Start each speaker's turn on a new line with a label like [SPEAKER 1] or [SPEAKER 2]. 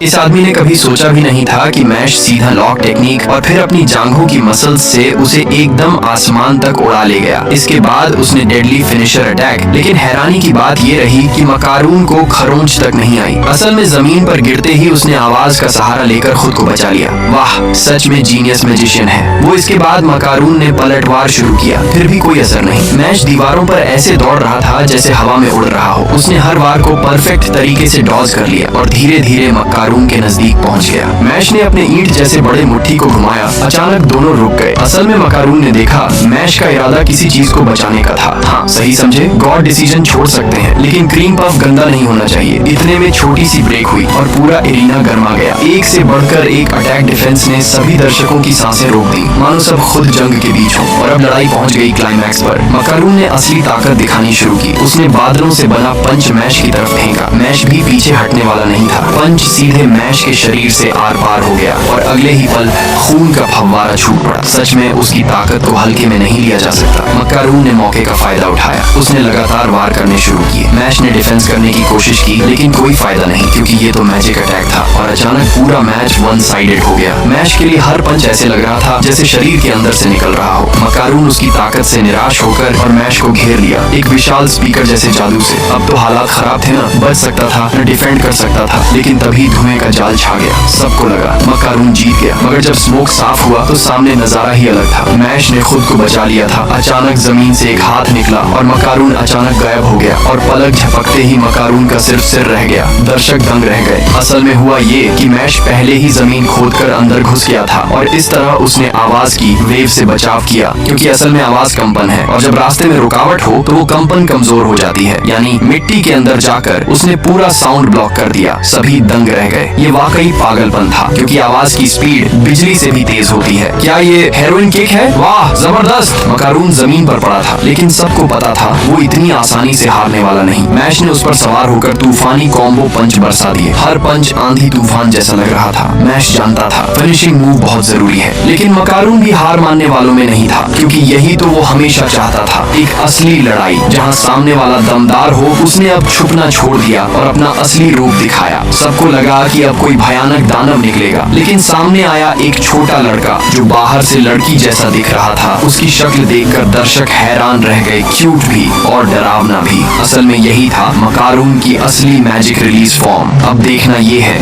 [SPEAKER 1] इस आदमी ने कभी सोचा भी नहीं था कि मैश सीधा लॉक टेक्निक और फिर अपनी जांघों की मसल्स से उसे एकदम आसमान तक उड़ा ले गया। इसके बाद उसने डेडली फिनिशर अटैक। लेकिन हैरानी की बात ये रही कि मकारून को खरोंच तक नहीं आई। असल में जमीन पर गिरते ही उसने आवाज का सहारा लेकर खुद को बचा लिया। वाह, सच में जीनियस मैजिशियन है वो। इसके बाद मकारून ने पलटवार शुरू किया, फिर भी कोई असर नहीं। मैश दीवारों पर ऐसे दौड़ रहा था जैसे हवा में उड़ रहा हो। उसने हर वार को परफेक्ट तरीके से डॉज कर लिया और धीरे धीरे मकारून के नजदीक पहुंच गया। मैश ने अपने ईंट जैसे बड़े मुट्ठी को घुमाया। अचानक दोनों रुक गए। असल में मकारून ने देखा मैश का इरादा किसी चीज को बचाने का था। हाँ, सही समझे। गॉड डिसीजन छोड़ सकते हैं, लेकिन क्रीम पफ गंदा नहीं होना चाहिए। इतने में छोटी सी ब्रेक हुई और पूरा एरिना गर्मा गया। एक से बढ़कर एक अटैक डिफेंस ने सभी दर्शकों की सांसें रोक दी, मानो सब खुद जंग के बीच हो। और अब लड़ाई पहुंच गई क्लाइमैक्स पर। मकारून ने असली ताकत दिखानी शुरू की। उसने बादलों से बना पंच मैश की तरफ फेंका। मैश भी पीछे हटने वाला नहीं था। पंच सीधे मैश के शरीर से आर पार हो गया और अगले ही पल खून का फव्वारा छूट पड़ा। सच में उसकी ताकत को हल्के में नहीं लिया जा सकता। मकारून ने मौके का फायदा उठाया। उसने लगातार वार करने शुरू किए। मैश ने डिफेंस करने की कोशिश की, लेकिन कोई फायदा नहीं, क्योंकि ये तो मैजिक अटैक था। और अचानक पूरा मैच वन साइडेड हो गया। मैश के लिए हर पंच ऐसे लग रहा था जैसे शरीर के अंदर से निकल रहा हो। मकारून उसकी ताकत से निराश होकर और मैश को घेर लिया, एक विशाल स्पीकर जैसे जादू से। अब तो हालात खराब थे ना, बच सकता था न डिफेंड कर सकता था। लेकिन तभी धुएं का जाल छा गया। सबको लगा मकारून जीत गया, मगर जब स्मोक साफ हुआ तो सामने नजारा ही अलग था। मैश ने खुद को बचा लिया था। अचानक जमीन से एक हाथ निकला और मकारून अचानक गायब हो गया। और पलक झपकते ही मकारून का सिर्फ सिर रह गया। दर्शक दंग रह गए। असल में हुआ ये कि मैश पहले ही जमीन खोदकर अंदर घुस गया था और इस तरह उसने आवाज की वेव से बचाव किया, क्योंकि असल में आवाज कंपन है और जब रास्ते में रुकावट हो तो वो कंपन कमजोर हो जाती है। यानी मिट्टी के अंदर जाकर उसने पूरा साउंड ब्लॉक कर दिया। सभी दंग रह गए। ये वाकई पागलपन था, क्योंकि आवाज की स्पीड बिजली से भी तेज होती है। क्या ये हेरोइन किक है? वाह, जबरदस्त। मकारून जमीन पर पड़ा था, लेकिन सबको पता था वो इतनी आसानी से हारने वाला नहीं। मैश ने उस पर सवार होकर तूफानी कॉम्बो पंच बरसा दिए। हर पंच आंधी तूफान जैसा लग रहा था। मैश जानता था फिनिशिंग मूव बहुत जरूरी है, लेकिन मकारून भी हार मानने वालों में नहीं था, क्योंकि यही तो वो हमेशा चाहता था, एक असली लड़ाई जहाँ सामने वाला दमदार हो। उसने अब छुपना छोड़ दिया और अपना असली रूप दिखाया। सबको लगा कि अब कोई भयानक दानव निकलेगा, लेकिन सामने आया एक छोटा लड़का जो बाहर से लड़की जैसा दिख रहा था। उसकी शक्ल देखकर दर्शक हैरान रह गए, क्यूट भी और डरावना भी। असल में यही था मकारून की असली मैजिक रिलीज फॉर्म। अब देखना ये है